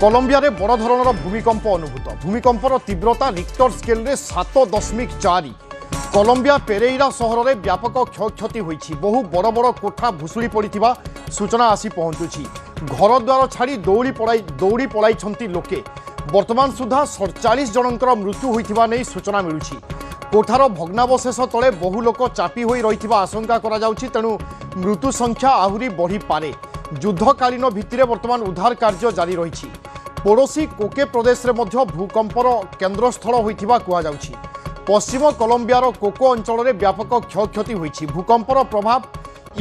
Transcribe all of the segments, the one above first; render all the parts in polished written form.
Colombia रे बड़ धरणर भूमिकंप अनुभूत भूमिकंपर तीव्रता रिक्टर स्केल रे 7.4 कोलंबिया पेरेइरा सहर में व्यापक क्षयक्षति होईछि बहु बड़ बड़ कोठा भुशुड़ी पड़िथिबा सूचना आसी पहुंचुछि घर द्वार छाड़ी दौड़ी पड़ाई लोके वर्तमान सुधा 47 जनकर मृत्यु होइथिबा नै सूचना मिलुछि कोठार भग्नावशेष तले बहु लोक चापी होई रहिथिबा आशंका करा जाउछि तेणु मृत्यु संख्या आहुरी बढ़ी पारे युद्धकालीन भित्तिरे वर्तमान उद्धार कार्य जारी रहिछि पड़ोशी कोके प्रदेश रे मध्य भूकंपर केन्द्रस्थल होइथिबा कुहा जाउछि पश्चिम कोलंबियार कोको अंचल में व्यापक क्षयक्षति होइछि भूकंपर प्रभाव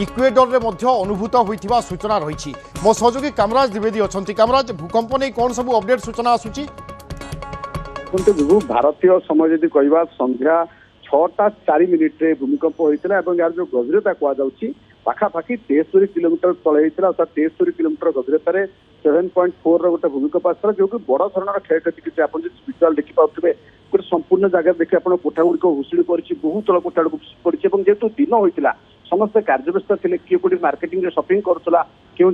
इक्वेडर रे मध्य अनुभूत होइथिबा सूचना रहिछि मो सहयोगी कामराज द्विवेदी अछंती कामराज भूकंप नै कोन सब अपडेट सूचना आसुछि किंतु भारतीय समय यदि कहवा संध्या 6:04 भूमिकंप होता है यार जो गभीरता कहुच्छी पाखापाखि 63 किलोमीटर तले होता अर्थात 63 किलोमीटर गभीरतार 7.4 गोटे भूमिकंप आसाला जो कि बड़ धरण क्षयक्षति किसी आप विजुआल देखिपे गोटे संपूर्ण जगह देखिए आप कोठा गुड़िक भुशुड़ी पड़ी बहुत तल कोठा गुड़िक पड़ी जेहेतु दिन होता समस्ते कार्यव्यस्त थे किए कोटी मार्केटिंग शॉपिंग करूला क्यों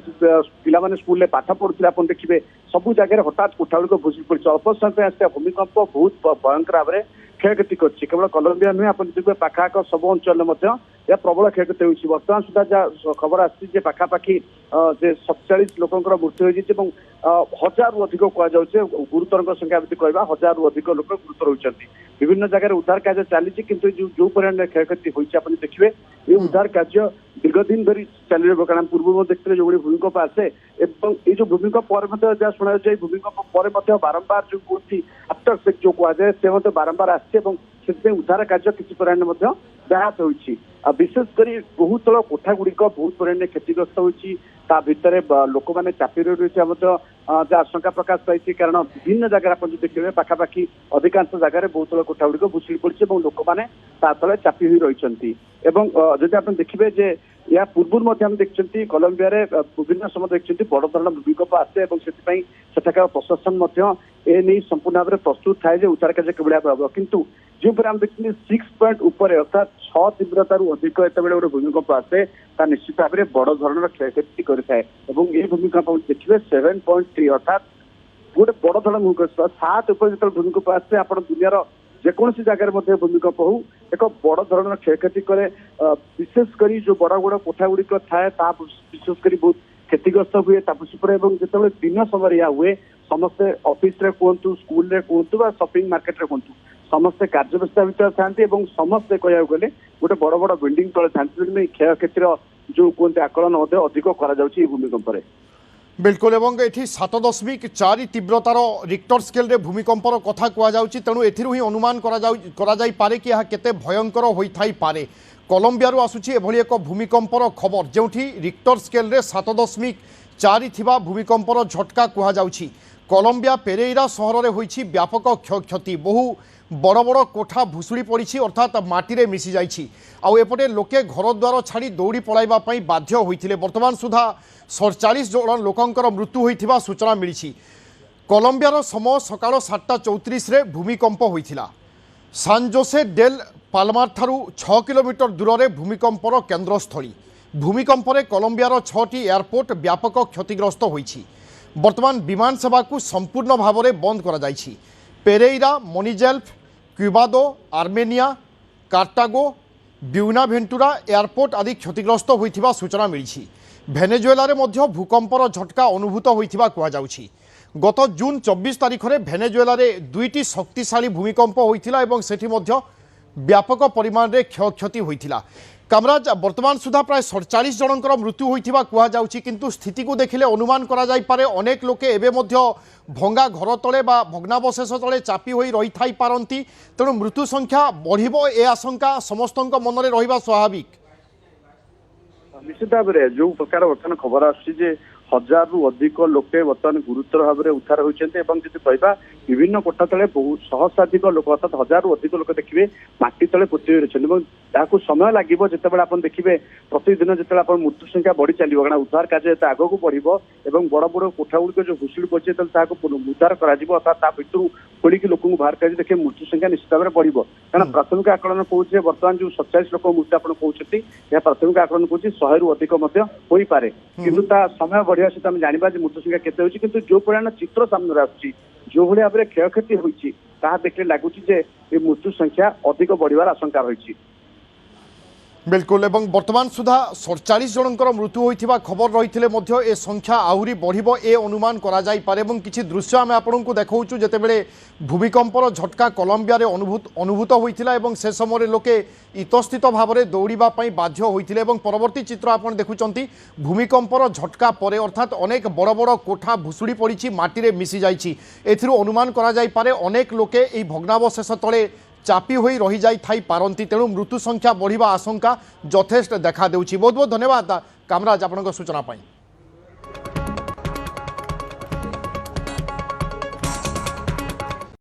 पिला स्कूल में पाठ पढ़ुले आप देखिए सब जगह हठात कोठा गुड़िक भुशुड़ी पड़ी अल्प समय आसा भूमिकंप बहुत भयंकर भाव में क्षयक्षति करछि केवल कोलंबिया नुहे आप पाखाक सब अंचल यह प्रबल क्षयक्षति होती बर्तमान सुधा जहाँ खबर आसी पाखापाखि 47 लोकर मृत्यु होती हजार रु अधिक कहुचे गुरुतर संख्या कहवा हजार रु अधिक लोक गुरुतर होती विभिन्न जगह उद्धार कार्य चली किंतु जो परिमाण क्षयक्षति होती देखिए ये उद्धार कार्य दीर्घदिन धरी चल कारण पूर्व देखते जो भूमिकंप आसे ये जो भूमिकंप जहाँ शुणा जाए भूमिकंप पर बारंबार जो कहती आफ्टर सेक जो कहुए से बारंबार आसे उद्धार कार्य किसी परिमाण व्याहत होती विशेषकर बहुत तल कोठा गुड़िक बहुत परिमाण क्षतिग्रस्त होती भितर लोक मैंने चापी रही जहाँ आशंका प्रकाश पाई कारण विभिन्न जगह आप देखिए पाखापाखि अधिकांश जगह बहुत तल कोठा गुड़िक भुशुड़ी पड़ी लोक मैंने तले चापी हुई रही जदि आप देखिए या पूर्व देखते कोलंबिया विभिन्न समय देखते बड़ धरण भूमिकंप आसे सेठाकार प्रशासन ए संपूर्ण भाव में प्रस्तुत थाए उद्धार कार्य किभली किंतु जो आम देखते 6 पॉइंट ऊपर अर्थात 6 तीव्रतार अधिक एत गोटे भूमिकंप आसे निश्चित भाव में बड़ धरण क्षयक्षति करें ये भूमिकंप देखिए 7.3 अर्थात गोटे बड़ धरण भूमिकंप 7 ऊपर जो भूमिकंप आसे आप दुनियार जेकोसी जगह भूमिकंप हो एक बड़ धरण क्षयक्षति करे विशेषकर जो बड़ बड़ कोठा गुड़िक थाए विशेषकर बहुत क्षतिग्रस्त हुए जो दिन समय यह हुए समस्ते ऑफिस रे कहतु स्कूल रे कहतु शॉपिंग मार्केट रे कहतु समस्ते कार्यव्यवस्था भितर था समस्ते कहू गले गोटे बड़ बड़ बिल्डिंग तले था क्षयक्षतिर जो कहते आकलन अधिक भूमिकंप बिल्कुल एवं ये 7.4 तीव्रतार रिक्टर स्केल रे भूमिकंपर कथा कहुच्छी तेणु एही अनुमान करा पारे कि यह केते भयंकर होई पारे कोलंबिया आसुची एभली एक भूमिकंपर खबर जो रिक्टर स्केल रे 7.4 थिबा भूमिकंपर झटका कहुच्छी कोलंबिया पेरेइरा सहर में होईछि व्यापक क्षयक्षति बहु बड़ बड़ कोठा भुशुड़ी पड़ी अर्थात माटी मिसी जाइछि आउ एपटे लोके घर द्वार छाड़ी दौड़ी पलाइबा पई बाध्य होइथिले वर्तमान सुधा 47 जन लोकंकर मृत्यु होइथिबा सूचना मिली कोलंबियार समय सकाळ 7:34 रे भूमिकंप होइथिला सान जोसे डेल पाल्मार ठारू 6 किलोमीटर दूर में भूमिकंपर केन्द्रस्थली भूमिकंपरे कोलंबियार 6टी एयरपोर्ट व्यापक क्षतिग्रस्त होइछि वर्तमान विमान सेवा को संपूर्ण भाव में बंद करा जाइछि पेरेइरा मनिजेल्फ क्यूबादो आर्मेनिया कार्टागो ब्यूनाभेंटुरा एयरपोर्ट आदि क्षतिग्रस्त होइथिबा सूचना मिली भेनेजुएला रे मध्य भूकंपर झटका अनुभूत होइथिबा कुहा जाउछि गत जून 24 तारिख में भेनेजुएला रे 2टी शक्तिशाली भूमिकंप होइथिला एवं सेठी मध्य व्यापक परिमाण रे क्षयक्षति होइथिला कामराज वर्तमान सुधा प्राय 47 जनकर मृत्यु होइथिबा कुहा जाउछि किंतु स्थिति को देखिले अनुमान करा जाई पारे अनेक लोके एबे मध्य भंगा घर तले बा भग्नावशेष तले चापी होई रही थाई पारंती तेणु मृत्यु संख्या बढ़िबो ए आशंका समस्तक मन में रहिबा स्वाभाविक निश्चित भाव में जो प्रकार बर्तमान खबर आसी हजार रु अधिक लोके बर्तमान गुरुतर भाव में उद्धार होती कहवा विभिन्न कोठा तले बहुत सहस्राधिक लोक अर्थात हजार रु अधिक लोक देखिए माटी तले पोती रही समय लगे जिते आप देखिए प्रतिदिन जिते मृत्यु संख्या बढ़ी चलो कारण उद्धार कार्य आग को बढ़ बड़ बड़ कोठा गुड़िक जो भुशुड़ी पड़े उद्धार कर अर्थात भितर खोलिकी लोक बाहर कर देखिए मृत्यु संख्या निश्चित भाव में बढ़ कारण प्राथमिक आकलन कौन बर्तमान जो 47 लोक मृत्यु आप कहते यह प्राथमिक आकलन कौन 100 रु अधिक हो पारे किंतु समय बढ़िया सहित आम जानवा मृत्यु संख्या केते होची किंतु जो परिमाण चित्र सामने आसुची जो भाई भाव में क्षयक्षति होती देखने लगुच मृत्यु संख्या अधिक बढ़िवार आशंका रही। बिल्कुल एवं वर्तमान सुधा 47 जनकर मृत्यु होइथिबा खबर रही ए संख्या आहुरी बढ़िबो ए अनुमान करा जाई पारे एवं किछि दृश्य आमे आपनकु देखाउछु जेतेबेले भूमिकंपर झटका कोलंबिया रे अनुभूत होइथिला एवं से समय लोके इतस्थित भाव में दौड़िबा पई बाध्य होइथिले एवं परवर्ती चित्र आपण देखुचंती भूमिकंपर झटका परे अर्थात अनेक बड़ बड़ कोठा भुसुड़ी पड़िछि माटी रे मिसी जाइछि एथिरु अनुमान करा जाई पारे अनेक लोके एई भग्नावशेष तले चापी होई रही जाई थाई पारंती तेणु मृत्यु संख्या बढ़िबा आशंका यथेष्ट देखा देउछि। बहुत बहुत धन्यवाद कामराज आपनक सूचना पाई।